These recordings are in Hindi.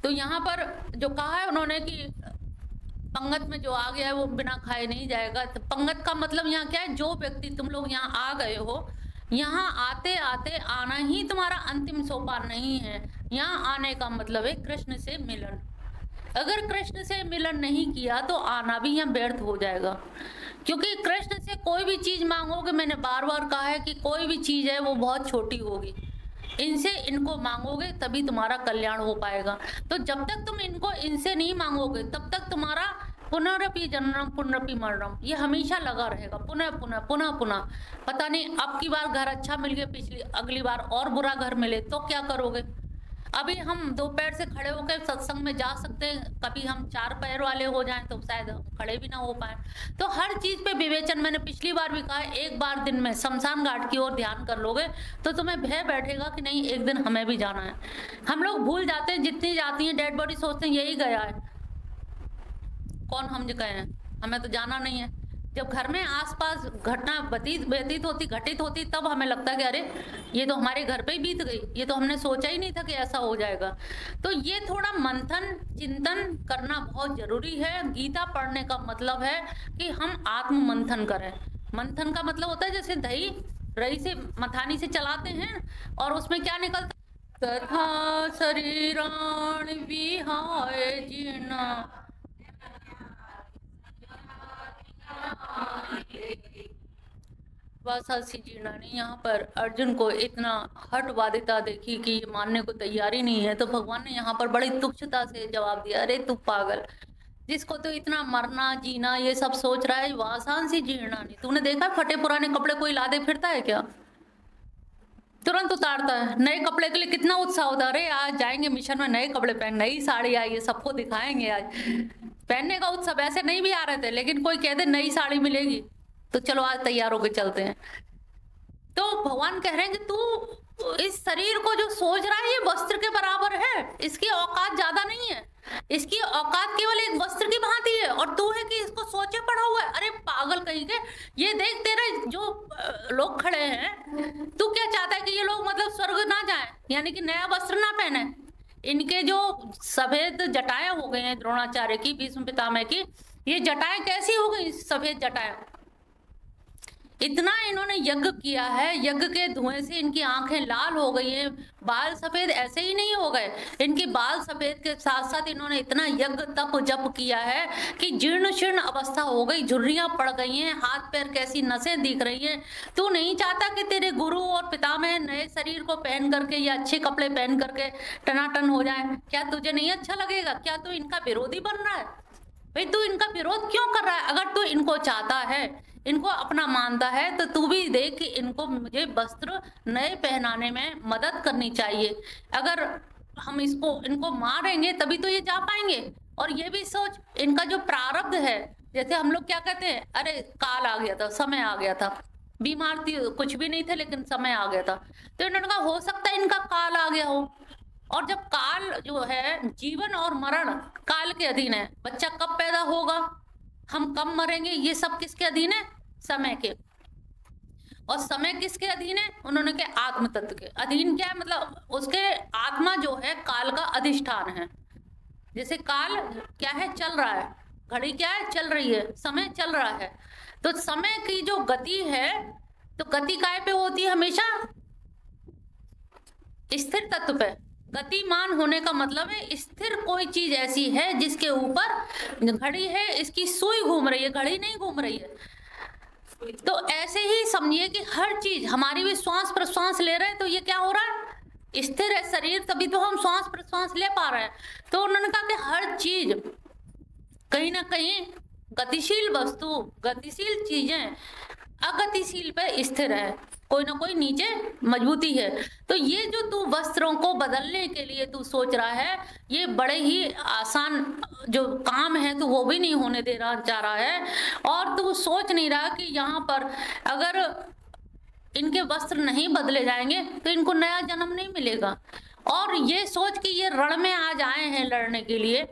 तो यहाँ पर जो कहा है उन्होंने कि पंगत में जो आ गया है वो बिना खाए नहीं जाएगा। तो पंगत का मतलब यहाँ क्या है, जो व्यक्ति तुम लोग यहाँ आ गए हो, यहाँ आते आते आना ही तुम्हारा अंतिम सोपान नहीं है। यहाँ आने का मतलब है कृष्ण से मिलन। अगर कृष्ण से मिलन नहीं किया तो आना भी यहाँ व्यर्थ हो जाएगा, क्योंकि कृष्ण से कोई भी चीज मांगोगे, मैंने बार बार कहा है कि कोई भी चीज है वो बहुत छोटी होगी, इनसे इनको मांगोगे तभी तुम्हारा कल्याण हो पाएगा। तो जब तक तुम इनको इनसे नहीं मांगोगे तब तक तुम्हारा पुनरपि जन्म पुनरपि मरणम ये हमेशा लगा रहेगा, पुनः पुनः पुनः पुनः। पता नहीं अब की बार घर अच्छा मिल गया, पिछली अगली बार और बुरा घर मिले तो क्या करोगे। अभी हम दो पैर से खड़े होकर सत्संग में जा सकते हैं, कभी हम चार पैर वाले हो जाएं तो शायद हम खड़े भी ना हो पाए। तो हर चीज पे विवेचन, मैंने पिछली बार भी कहा, एक बार दिन में शमशान घाट की ओर ध्यान कर लोगे तो तुम्हें भय बैठेगा कि नहीं एक दिन हमें भी जाना है। हम लोग भूल जाते हैं, जितनी जाती है डेड बॉडी सोचते हैं यही गया है, कौन हम जो गए हैं, हमें तो जाना नहीं है। जब घर में आसपास घटना व्यतीत होती घटित होती तब हमें लगता है कि अरे ये तो हमारे घर पे ही बीत गई, ये तो हमने सोचा ही नहीं था कि ऐसा हो जाएगा। तो ये थोड़ा मंथन चिंतन करना बहुत जरूरी है। गीता पढ़ने का मतलब है कि हम आत्म मंथन करें। मंथन का मतलब होता है जैसे दही रही से मथानी से चलाते हैं और उसमें क्या निकलता, तथा शरीराण विहाय जीर्णा वासासी जीर्णा ने यहाँ पर अर्जुन को इतना हठवादिता देखी कि ये मानने को तैयार ही नहीं है, तो भगवान ने यहाँ पर बड़ी तुच्छता से जवाब दिया, अरे तू पागल, जिसको तो इतना मरना जीना ये सब सोच रहा है, वासांसी जीर्णा नहीं, तूने देखा फटे पुराने कपड़े कोई लादे फिरता है क्या, तुरंत उतारता है। नए कपड़े के लिए कितना उत्साह होता है, अरे आज जाएंगे मिशन में, नए कपड़े पहन, नई साड़ी आई है, सबको दिखाएंगे आज। पहनने का उत्सव, ऐसे नहीं भी आ रहे थे लेकिन कोई कह दे नई साड़ी मिलेगी तो चलो आज तैयार होकर चलते हैं। तो भगवान कह रहे हैं कि तू इस शरीर को जो सोच रहा है ये वस्त्र के बराबर है, इसकी औकात ज्यादा नहीं है, इसकी औकात केवल एक वस्त्र की भांति है और तू है कि इसको सोचे पड़ा हुआ है। अरे पागल कहीं के, ये देख तेरे जो लोग खड़े हैं, तू क्या चाहता है कि ये लोग मतलब स्वर्ग ना जाएं, यानी कि नया वस्त्र ना पहने। इनके जो सफेद जटाएं हो गए हैं द्रोणाचार्य की, भीष्म पितामह की, ये जटाएं कैसी हो गई सफेद जटाएं, इतना इन्होंने यज्ञ किया है, यज्ञ के धुएं से इनकी आंखें लाल हो गई हैं। बाल सफेद ऐसे ही नहीं हो गए, इनके बाल सफेद के साथ साथ इन्होंने इतना यज्ञ तप जप किया है कि जीर्ण शीर्ण अवस्था हो गई, झुर्रियां पड़ गई हैं, हाथ पैर कैसी नसें दिख रही हैं। तू नहीं चाहता कि तेरे गुरु और पितामह नए शरीर को पहन करके या अच्छे कपड़े पहन करके टनाटन हो जाए, क्या तुझे नहीं अच्छा लगेगा? क्या तू इनका विरोधी बन रहा है? भाई तू इनका विरोध क्यों कर रहा है? अगर तू इनको चाहता है, इनको अपना मानता है, तो तू भी देख कि इनको मुझे वस्त्र नए पहनाने में मदद करनी चाहिए। अगर हम इनको मारेंगे तभी तो ये जा पाएंगे। और ये भी सोच, इनका जो प्रारब्ध है, जैसे हम लोग क्या कहते हैं, अरे काल आ गया था, समय आ गया था, बीमार थी, कुछ भी नहीं थे लेकिन समय आ गया था। तो इन्होंने कहा हो सकता है इनका काल आ गया हो। और जब काल जो है, जीवन और मरण काल के अधीन है, बच्चा कब पैदा होगा, हम कब मरेंगे, ये सब किसके अधीन है? समय के। और समय किसके अधीन है? उन्होंने के आत्म तत्व के अधीन। क्या है मतलब, उसके आत्मा जो है काल का अधिष्ठान है। जैसे काल क्या है, चल रहा है, घड़ी क्या है, चल रही है, समय चल रहा है। तो समय की जो गति है, तो गति काय पे होती है? हमेशा स्थिर तत्व पे। गतिमान होने का मतलब है स्थिर कोई चीज ऐसी है जिसके ऊपर घड़ी है, इसकी सुई घूम रही है, घड़ी नहीं घूम रही है। तो ऐसे ही समझिए कि हर चीज, हमारी भी श्वास प्रश्वास ले रहे हैं तो ये क्या हो रहा है, स्थिर है शरीर, तभी तो हम श्वास प्रश्वास ले पा रहे हैं। तो उन्होंने कहा कि हर चीज कहीं ना कहीं गतिशील वस्तु, गतिशील चीजें अगतिशील पे स्थिर है, कोई ना कोई नीचे मजबूती है। तो ये जो तू वस्त्रों को बदलने के लिए तू सोच रहा है, ये बड़े ही आसान जो काम है तो वो भी नहीं होने दे रहा चाह रहा है। और तू सोच नहीं रहा कि यहाँ पर अगर इनके वस्त्र नहीं बदले जाएंगे तो इनको नया जन्म नहीं मिलेगा। और ये सोच कि ये रण में आज आए हैं लड़ने के लिए,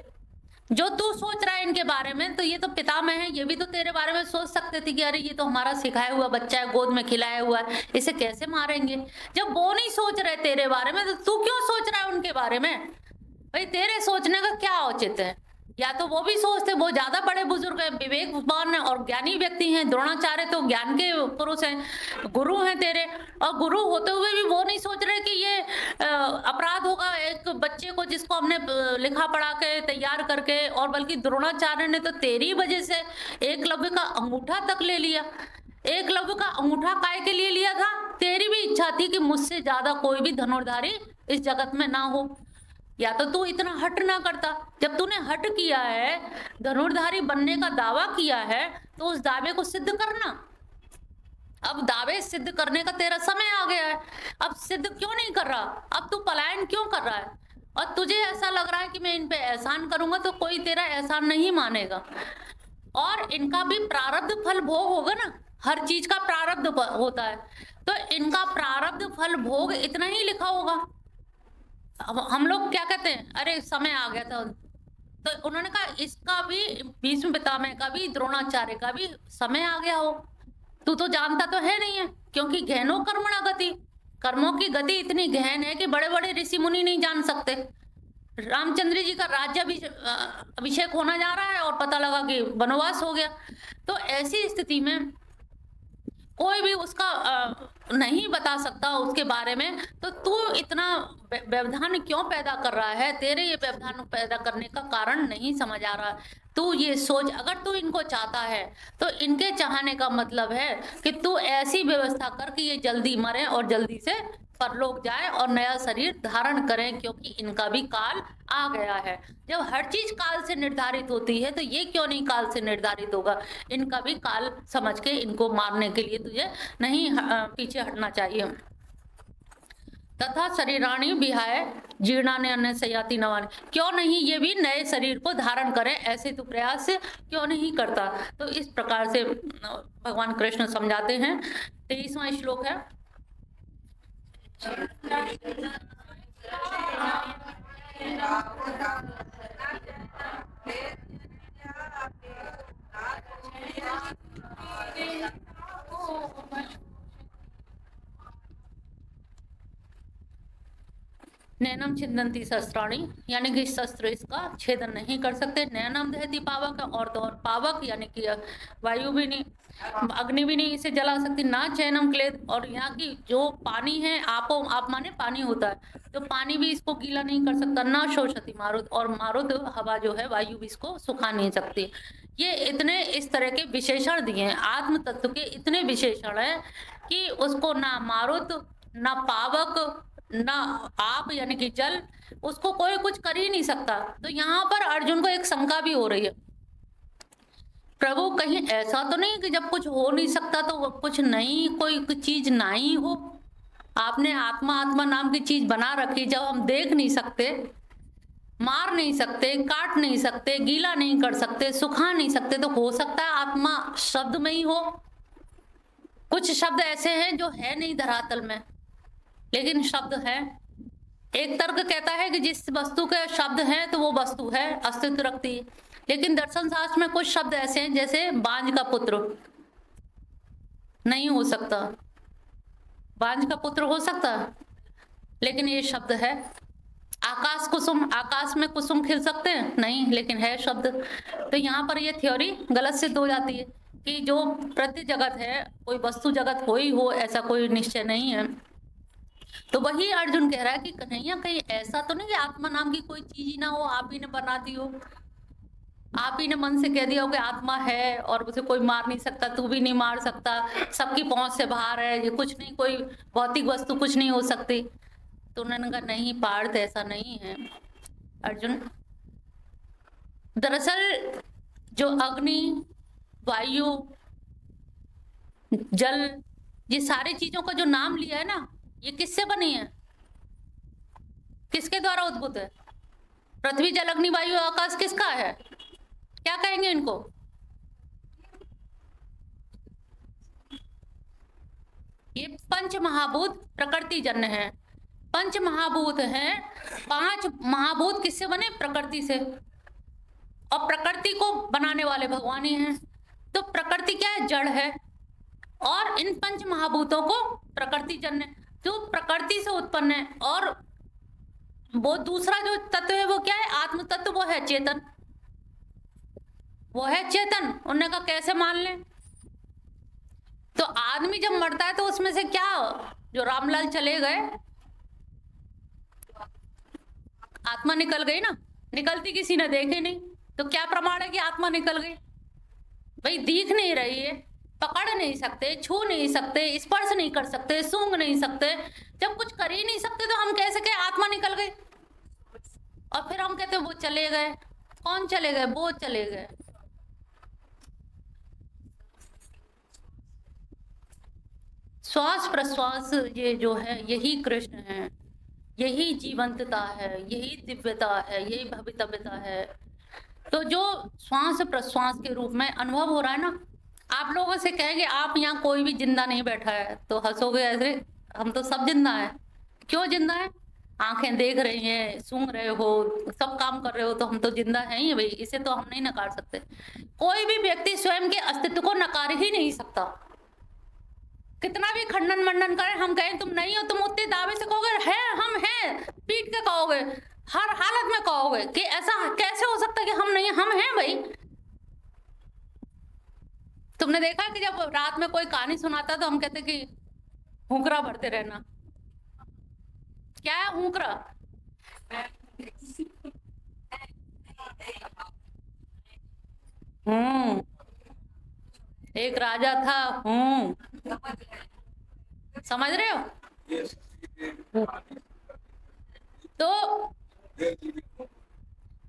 जो तू सोच रहा है इनके बारे में, तो ये तो पितामह है, ये भी तो तेरे बारे में सोच सकते थे कि अरे ये तो हमारा सिखाया हुआ बच्चा है, गोद में खिलाया हुआ है, इसे कैसे मारेंगे। जब वो नहीं सोच रहे तेरे बारे में तो तू क्यों सोच रहा है उनके बारे में? भाई तेरे सोचने का क्या औचित है? या तो वो भी सोचते, वो ज्यादा बड़े बुजुर्ग हैं, विवेकवान और ज्ञानी व्यक्ति हैं, द्रोणाचार्य तो ज्ञान के पुरुष हैं, गुरु हैं तेरे, और गुरु होते हुए भी वो नहीं सोच रहे कि ये अपराध होगा एक बच्चे को जिसको हमने लिखा पढ़ा के तैयार करके, और बल्कि द्रोणाचार्य ने तो तेरी वजह से एकलव्य का अंगूठा तक ले लिया। एकलव्य का अंगूठा काय के लिए लिया था? तेरी भी इच्छा थी कि मुझसे ज्यादा कोई भी धनुर्धारी इस जगत में ना हो, या तो तू इतना हट ना करता। जब तूने हट किया है, धनुर्धारी बनने का दावा किया है, तो उस दावे को सिद्ध करना। अब दावे सिद्ध करने का तेरा समय आ गया है, अब सिद्ध क्यों नहीं कर रहा? अब तू पलायन क्यों कर रहा है? और तुझे ऐसा लग रहा है कि मैं इन पे एहसान करूंगा तो कोई तेरा एहसान नहीं मानेगा, और इनका भी प्रारब्ध फल भोग होगा ना, हर चीज का प्रारब्ध होता है, तो इनका प्रारब्ध फल भोग इतना ही लिखा होगा। अब हम लोग क्या कहते हैं, अरे समय आ गया था, तो उन्होंने कहा इसका भी, भीष्म पितामह का भी, द्रोणाचार्य का भी समय आ गया हो। तू तो जानता तो है नहीं है, क्योंकि गहनो कर्मणा गति, कर्मों की गति इतनी गहन है कि बड़े बड़े ऋषि मुनि नहीं जान सकते। रामचंद्र जी का राज्य अभिषेक होना जा रहा है और पता लगा कि वनवास हो गया, तो ऐसी स्थिति में कोई भी उसका नहीं बता सकता उसके बारे में, तो तू इतना व्यवधान क्यों पैदा कर रहा है? तेरे ये व्यवधान पैदा करने का कारण नहीं समझ आ रहा। तू ये सोच, अगर तू इनको चाहता है तो इनके चाहने का मतलब है कि तू ऐसी व्यवस्था कर कि ये जल्दी मरे और जल्दी से परलोक जाए और नया शरीर धारण करें, क्योंकि इनका भी काल आ गया है। जब हर चीज काल से निर्धारित होती है तो ये क्यों नहीं काल से निर्धारित होगा? इनका भी काल समझ के इनको मारने के लिए तुझे नहीं पीछे हटना चाहिए। तथा शरीराणी विहाय जीर्णाने अन्य सयाति नवाने, क्यों नहीं ये भी नए शरीर को धारण करें, ऐसे तो प्रयास क्यों नहीं करता? तो इस प्रकार से भगवान कृष्ण समझाते हैं। 23वां श्लोक है। नैनम छिन्दन्ति शस्त्राणि, यानी कि शस्त्र इसका छेदन नहीं कर सकते। नैनम दहति पावक, और तो और पावक यानी कि वायु भी नहीं, अग्नि भी नहीं इसे जला सकती। ना चैनम क्लेद, और यहाँ की जो पानी है, आप माने पानी होता है, तो पानी भी इसको गीला नहीं कर सकता। ना शोषति मारुत, और मारुत हवा जो है, वायु भी इसको सुखा नहीं सकती। ये इतने इस तरह के विशेषण दिए हैं, आत्म तत्व के इतने विशेषण है कि उसको ना मारुत, ना पावक, ना आप यानी कि जल, उसको कोई कुछ कर ही नहीं सकता। तो यहाँ पर अर्जुन को एक शंका भी हो रही है, प्रभु कहीं ऐसा तो नहीं कि जब कुछ हो नहीं सकता तो कुछ नहीं, कोई चीज नहीं हो? आपने आत्मा आत्मा नाम की चीज बना रखी, जब हम देख नहीं सकते, मार नहीं सकते, काट नहीं सकते, गीला नहीं कर सकते, सुखा नहीं सकते, तो हो सकता है आत्मा शब्द में ही हो? कुछ शब्द ऐसे हैं जो है नहीं धरातल में, लेकिन शब्द है। एक तर्क कहता है कि जिस वस्तु के शब्द हैं तो वो वस्तु है, अस्तित्व रखती है। लेकिन दर्शन शास्त्र में कुछ शब्द ऐसे हैं, जैसे बांझ का पुत्र नहीं हो सकता, बांझ का पुत्र हो सकता, लेकिन ये शब्द है। आकाश कुसुम, आकाश में कुसुम खिल सकते हैं? नहीं, लेकिन है शब्द। तो यहाँ पर ये थ्योरी गलत सिद्ध हो जाती है कि जो प्रति जगत है, कोई वस्तु जगत हो ही हो, ऐसा कोई निश्चय नहीं है। तो वही अर्जुन कह रहा है कि कन्हैया कहीं ऐसा तो नहीं कि आत्मा नाम की कोई चीज ही ना हो, आप ही ने बना दी हो, आप ही ने मन से कह दिया हो कि आत्मा है और उसे कोई मार नहीं सकता, तू भी नहीं मार सकता, सबकी पहुंच से बाहर है, ये कुछ नहीं, कोई भौतिक वस्तु कुछ नहीं हो सकती। तो उन्होंने कहा नहीं पार्थ, ऐसा नहीं है अर्जुन। दरअसल जो अग्नि, वायु, जल, ये सारी चीजों का जो नाम लिया है ना, ये किससे बनी है, किसके द्वारा उद्भूत है? पृथ्वी, जल, अग्नि, वायु, आकाश किसका है? क्या कहेंगे इनको? ये पंच महाभूत प्रकृति जन्य है। पंच महाभूत हैं, 5 महाभूत किससे बने? प्रकृति से, और प्रकृति को बनाने वाले भगवान ही हैं। तो प्रकृति क्या है? जड़ है, और इन पंच महाभूतों को प्रकृति जन्य, जो प्रकृति से उत्पन्न है, और वो दूसरा जो तत्व है वो क्या है? आत्म तत्व वो है चेतन, वो है चेतन। उन्होंने कहा कैसे मान लें? तो आदमी जब मरता है तो उसमें से क्या, जो रामलाल चले गए, आत्मा निकल गई ना, निकलती किसी ने देखी नहीं, तो क्या प्रमाण है कि आत्मा निकल गई? भाई दिख नहीं रही है, पकड़ नहीं सकते, छू नहीं सकते, स्पर्श नहीं कर सकते, सूंघ नहीं सकते, जब कुछ कर ही नहीं सकते तो हम कैसे कहे आत्मा निकल गई? और फिर हम कहते वो चले गए। कौन चले गए? वो चले गए। श्वास प्रश्वास ये जो है यही कृष्ण है, यही जीवंतता है, यही दिव्यता है, यही भवितव्यता है। तो जो श्वास प्रश्वास के रूप में अनुभव हो रहा है ना, आप लोगों से कहेंगे आप यहाँ कोई भी जिंदा नहीं बैठा है तो हंसोगे ऐसे, हम तो सब जिंदा है। क्यों जिंदा है? आंखें देख रही हैं, सूंघ रहे हो, सब काम कर रहे हो, तो हम तो जिंदा हैं ही भाई, इसे तो हम नहीं नकार सकते। कोई भी व्यक्ति स्वयं के अस्तित्व को नकार ही नहीं सकता। कितना भी खंडन मंडन करें, हम कहें तुम नहीं हो, तुम उतने दावे से कहोगे है हम हैं, पीट के कहोगे, हर हालत में कहोगे कि ऐसा कैसे हो सकता है कि हम नहीं, हम हैं भाई। तुमने देखा कि जब रात में कोई कहानी सुनाता तो हम कहते कि हुंकरा भरते रहना। क्या है हुंकरा? एक राजा था, समझ रहे हो? तो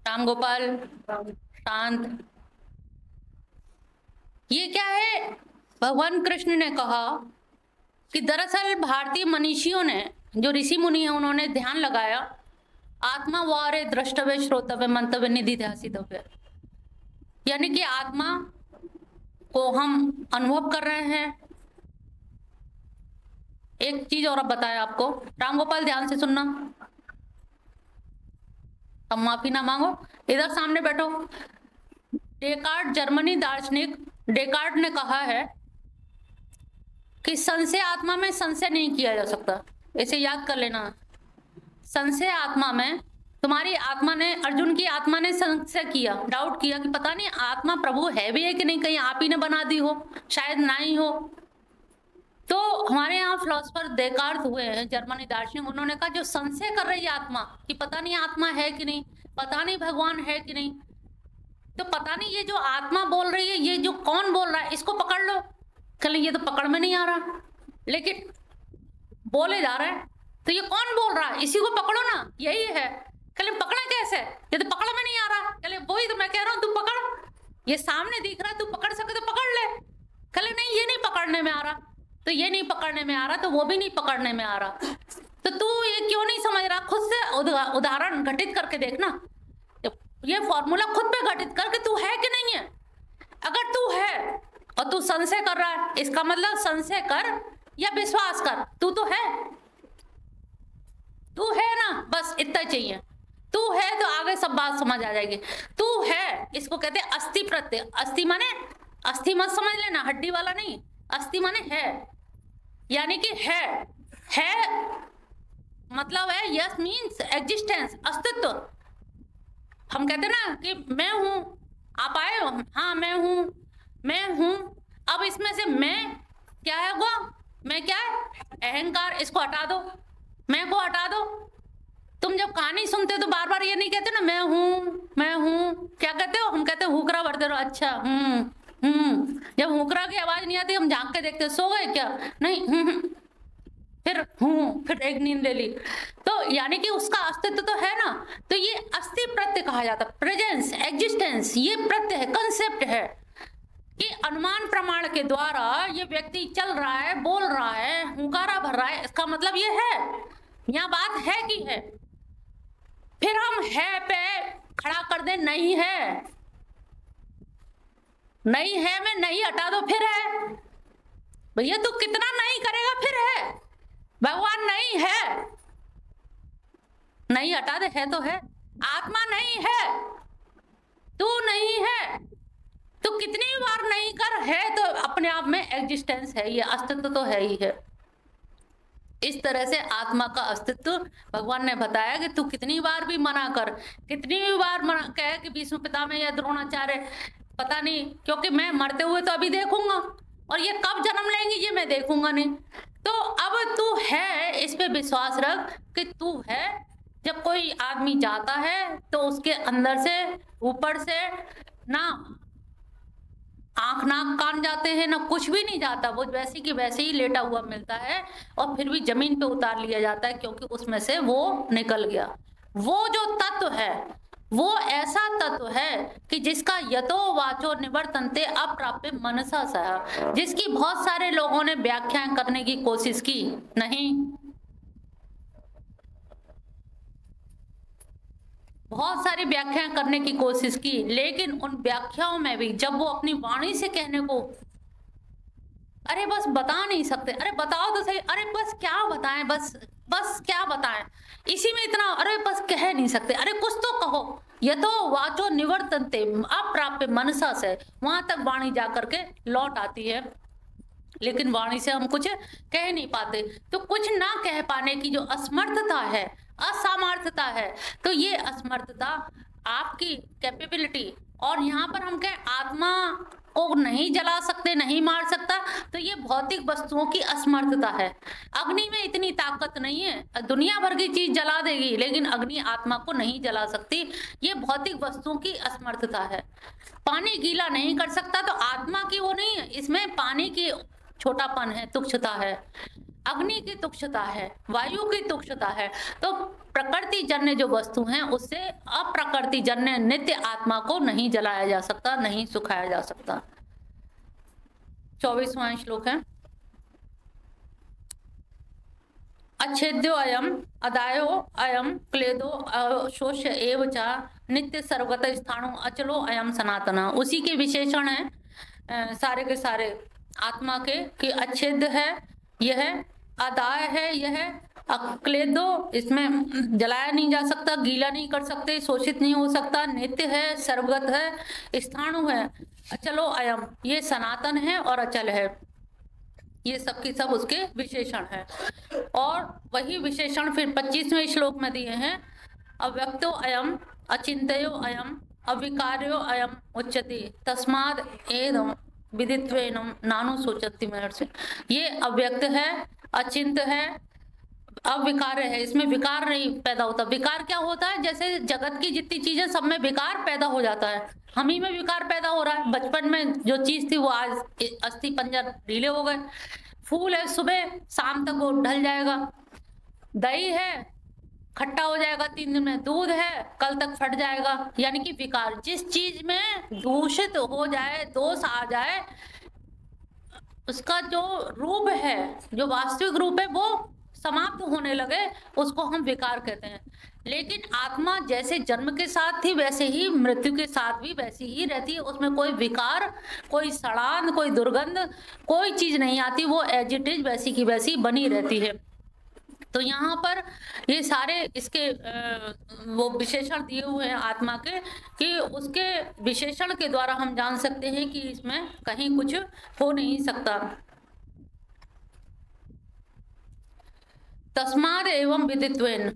राम गोपाल शांत, ये क्या है? भगवान कृष्ण ने कहा कि दरअसल भारतीय मनीषियों ने, जो ऋषि मुनि हैं, उन्होंने ध्यान लगाया आत्मा वारे द्रष्टव्य श्रोतव्य मंतव्य निधिध्यासितव्य, यानी कि आत्मा को हम अनुभव कर रहे हैं। एक चीज और अब बताया आपको, राम गोपाल ध्यान से सुनना, अब माफी ना मांगो, इधर सामने बैठो। डेकार्ट, जर्मनी दार्शनिक डेकार्ट ने कहा है कि संशय आत्मा में संशय नहीं किया जा सकता। इसे याद कर लेना। संशय आत्मा में, तुम्हारी आत्मा ने, अर्जुन की आत्मा ने संशय किया, डाउट किया कि पता नहीं आत्मा प्रभु है भी है कि नहीं, कहीं आप ही ने बना दी हो, शायद ना ही हो। तो हमारे यहाँ फिलोसफर डेकार्ट हुए हैं, जर्मनी दार्शनिक, उन्होंने कहा जो संशय कर रही है आत्मा कि पता नहीं आत्मा है कि नहीं, पता नहीं भगवान है कि नहीं, तो पता नहीं ये जो आत्मा बोल रही है, ये जो कौन बोल रहा है, इसको पकड़ लो। कल ये तो पकड़ में नहीं आ रहा, लेकिन बोले जा रहे हैं, तो ये कौन बोल रहा है, इसी को पकड़ो ना, यही है। कल पकड़ा कैसे? ये तो पकड़ में नहीं आ रहा। कल वही तो मैं कह रहा हूँ, तू पकड़, ये सामने दिख रहा है, तू पकड़ सके तो पकड़ ले। कल नहीं, ये नहीं पकड़ने में आ रहा, तो ये नहीं पकड़ने में आ रहा, तो वो भी नहीं पकड़ने में आ रहा, तो तू ये क्यों नहीं समझ रहा? खुद से उदाहरण घटित करके देखना, ये फॉर्मूला खुद पे घटित करके तू है कि नहीं है। अगर तू है और तू संशय कर रहा है, इसका मतलब संशय कर या विश्वास कर, तू तो है, तू है ना, बस इतना चाहिए। तू है तो आगे सब बात समझ आ जाएगी। तू है, इसको कहते हैं अस्थि प्रत्यय। अस्थि माने, अस्थि मत समझ लेना, हड्डी वाला नहीं, अस्थि माने है, यानी कि है मतलब है, यस मीन्स एग्जिस्टेंस, अस्तित्व। हम कहते ना कि मैं हूं, आप आए हो, हाँ मैं हूं। अब इसमें से मैं क्या है, वो मैं क्या है, अहंकार, इसको हटा दो, मैं को हटा दो। तुम जब कहानी सुनते हो तो बार बार ये नहीं कहते ना मैं हूं, क्या कहते हो? हम कहते हो हुकरा भरते रहो, अच्छा जब हुकरा की आवाज नहीं आती हम झांक के देखते, सो गए क्या? नहीं, फिर एक नींद ले ली। तो यानी कि उसका अस्तित्व तो है ना, तो ये अस्थि प्रत्यय कहा जाता है, प्रेजेंस, एग्जिस्टेंस, ये प्रत्यय है, कंसेप्ट है कि अनुमान प्रमाण के द्वारा ये व्यक्ति चल रहा है, बोल रहा है, हुंकारा भर रहा है, इसका मतलब ये है। यहाँ बात है कि है, फिर हम है पे खड़ा कर दे नहीं है, नहीं है में नहीं हटा दो, फिर है। भैया तू कितना नहीं करेगा, फिर है। भगवान नहीं है, नहीं हटा दे, है तो है। आत्मा नहीं है, तू नहीं है, तो कितनी बार नहीं कर, है तो अपने आप में एग्जिस्टेंस है, ये अस्तित्व तो है ही है। इस तरह से आत्मा का अस्तित्व भगवान ने बताया कि तू कितनी बार भी मना कर, कितनी भी बार मना कहे कि भीष्म पितामह या द्रोणाचार्य पता नहीं, क्योंकि मैं मरते हुए तो अभी देखूंगा और ये कब जन्म लेंगे ये मैं देखूंगा नहीं। तो अब तू है, इस पे विश्वास रख कि तू है। जब कोई आदमी जाता है तो उसके अंदर से, ऊपर से ना आंख नाक कान जाते हैं, ना कुछ भी नहीं जाता, वो वैसे की वैसे ही लेटा हुआ मिलता है और फिर भी जमीन पे उतार लिया जाता है, क्योंकि उसमें से वो निकल गया। वो जो तत्व है वो ऐसा तत्व है कि जिसका यतो वाचो निवर्तन्ते अप्राप्य मनसा सह, जिसकी बहुत सारे लोगों ने व्याख्याएं करने की कोशिश की, नहीं, बहुत सारी व्याख्याएं करने की कोशिश की, लेकिन उन व्याख्याओं में भी जब वो अपनी वाणी से कहने को, अरे बस बता नहीं सकते, अरे बताओ तो सही, अरे बस क्या बताएं, बस बस क्या बताएं, इसी में इतना, अरे बस कह नहीं सकते, अरे कुछ तो कहो। ये तो वाचो निवर्तन्ते अप्राप्य मनसा से, वहां तक वाणी जा करके लौट आती है, लेकिन वाणी से हम कुछ कह नहीं पाते। तो कुछ ना कह पाने की जो असमर्थता है, असामर्थता है, तो ये असमर्थता आपकी कैपेबिलिटी, और यहाँ पर हम कहें आत्मा को नहीं जला सकते, नहीं मार सकता, तो ये भौतिक वस्तुओं की असमर्थता है। अग्नि में इतनी ताकत नहीं है, दुनिया भर की चीज जला देगी लेकिन अग्नि आत्मा को नहीं जला सकती, ये भौतिक वस्तुओं की असमर्थता है। पानी गीला नहीं कर सकता, तो आत्मा की वो नहीं है, इसमें पानी की छोटापन है, तुच्छता है, अग्नि की तुच्छता है, वायु की तुच्छता है। तो प्रकृति जन्य जो वस्तु हैं उससे अप्रकृति जन्य नित्य आत्मा को नहीं जलाया जा सकता, नहीं सुखाया जा सकता। 24वां श्लोक है, अच्छेद्यो अयम अदायो अयम क्लेदो शोष्य एव च नित्य सर्वगत स्थाणु अचलो अयम सनातन। उसी के विशेषण है सारे के सारे आत्मा के, कि अच्छेद है यह, अदाय है यह, अक्लेदो इसमें जलाया नहीं जा सकता, गीला नहीं कर सकते, शोषित नहीं हो सकता, नित्य है, सर्वगत है, स्थाणु है, अचलो अयम ये सनातन है और अचल है, ये सब की सब उसके विशेषण है। और वही विशेषण फिर 25वें श्लोक में दिए हैं, अव्यक्तो अयम अचिंत्यो अयम अविकार्यो अयम उच्यते तस्माद एदम विदित्वेनम नानु सोचती महर्षि। ये अव्यक्त है, अचिंत है, अविकार है, इसमें विकार नहीं पैदा होता। विकार क्या होता है, जैसे जगत की जितनी चीजें सब में विकार पैदा हो जाता है, हम ही में विकार पैदा हो रहा है। बचपन में जो चीज थी वो आज अस्थि पंजर ढीले हो गए, फूल है सुबह शाम तक वो ढल जाएगा, दही है खट्टा हो जाएगा 3 दिन में, दूध है कल तक फट जाएगा। यानी कि विकार, जिस चीज में दूषित हो जाए, दोष आ जाए, उसका जो रूप है, जो वास्तविक रूप है वो समाप्त होने लगे, उसको हम विकार कहते हैं। लेकिन आत्मा जैसे जन्म के साथ थी वैसे ही मृत्यु के साथ भी वैसी ही रहती है, उसमें कोई विकार, कोई सड़ान, कोई दुर्गंध, कोई चीज नहीं आती, वो एज इट इज वैसी की वैसी बनी रहती है। तो यहाँ पर ये सारे इसके वो विशेषण दिए हुए हैं आत्मा के, कि उसके विशेषण के द्वारा हम जान सकते हैं कि इसमें कहीं कुछ हो नहीं सकता। तस्माद एवं विदित्वेन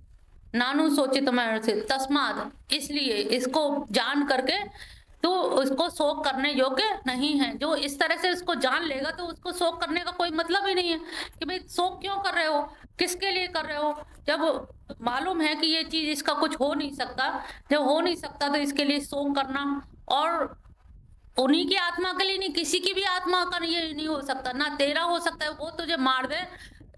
नानु सोचित महर्षि, तस्माद इसलिए, इसको जान करके तो उसको शोक करने योग्य नहीं है। जो इस तरह से इसको जान लेगा तो उसको शोक करने का कोई मतलब ही नहीं है कि भाई शोक क्यों कर रहे हो, किसके लिए कर रहे हो, जब मालूम है कि ये चीज इसका कुछ हो नहीं सकता। जब हो नहीं सकता तो इसके लिए शोक करना, और उन्हीं की आत्मा के लिए नहीं, किसी की भी आत्मा का ये नहीं हो सकता, ना तेरा हो सकता है वो तुझे मार दे,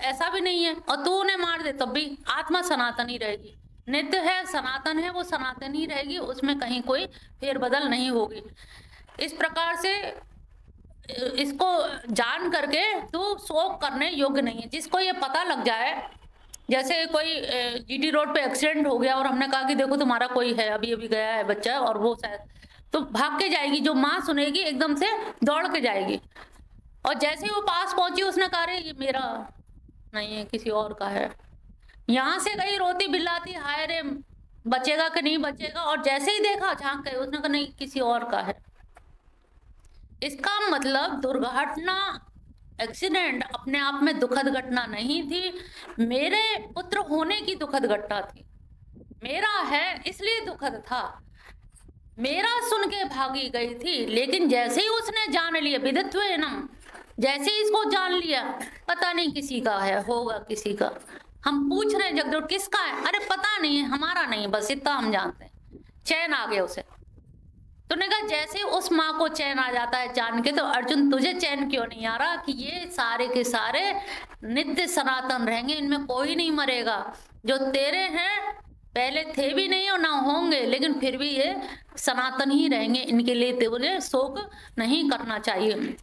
ऐसा भी नहीं है, और तू उन्हें मार दे तब भी आत्मा सनातन ही रहेगी, नित्य है, सनातन है, वो सनातन ही रहेगी, उसमें कहीं कोई फेरबदल नहीं होगी। इस प्रकार से इसको जान करके तू शोक करने योग्य नहीं है। जिसको ये पता लग जाए, जैसे कोई जीटी रोड पे एक्सीडेंट हो गया और हमने कहा कि देखो तुम्हारा कोई है, अभी अभी गया है बच्चा और वो शायद, तो भाग के जाएगी, जो माँ सुनेगी एकदम से दौड़ के जाएगी, और जैसे ही वो पास पहुंची उसने कहा रे ये मेरा नहीं है, किसी और का है। यहाँ से गई रोती बिल्लाती, हाय रे बचेगा कि नहीं बचेगा, और जैसे ही देखा झांक के उसने कहा नहीं किसी और का है। इसका मतलब दुर्घटना एक्सीडेंट अपने आप में दुखद घटना नहीं थी, मेरे पुत्र होने की दुखद घटना थी। मेरा है इसलिए दुखद था। मेरा सुन के भागी गई थी, लेकिन जैसे ही उसने जान लिया विदित्वेनम, जैसे ही इसको जान लिया, पता नहीं किसी का है, होगा किसी का। हम पूछ रहे हैं जगदोट किसका है, अरे पता नहीं है, हमारा नहीं, बस इतना हम जानते हैं। चैन आ गया उसे। तो ने कहा जैसे उस माँ को चैन आ जाता है जान के, तो अर्जुन तुझे चैन क्यों नहीं आ रहा कि ये सारे के सारे नित्य सनातन रहेंगे, इनमें कोई नहीं मरेगा। जो तेरे हैं पहले थे भी नहीं और ना होंगे, लेकिन फिर भी ये सनातन ही रहेंगे, इनके लिए तुझे शोक नहीं करना चाहिए।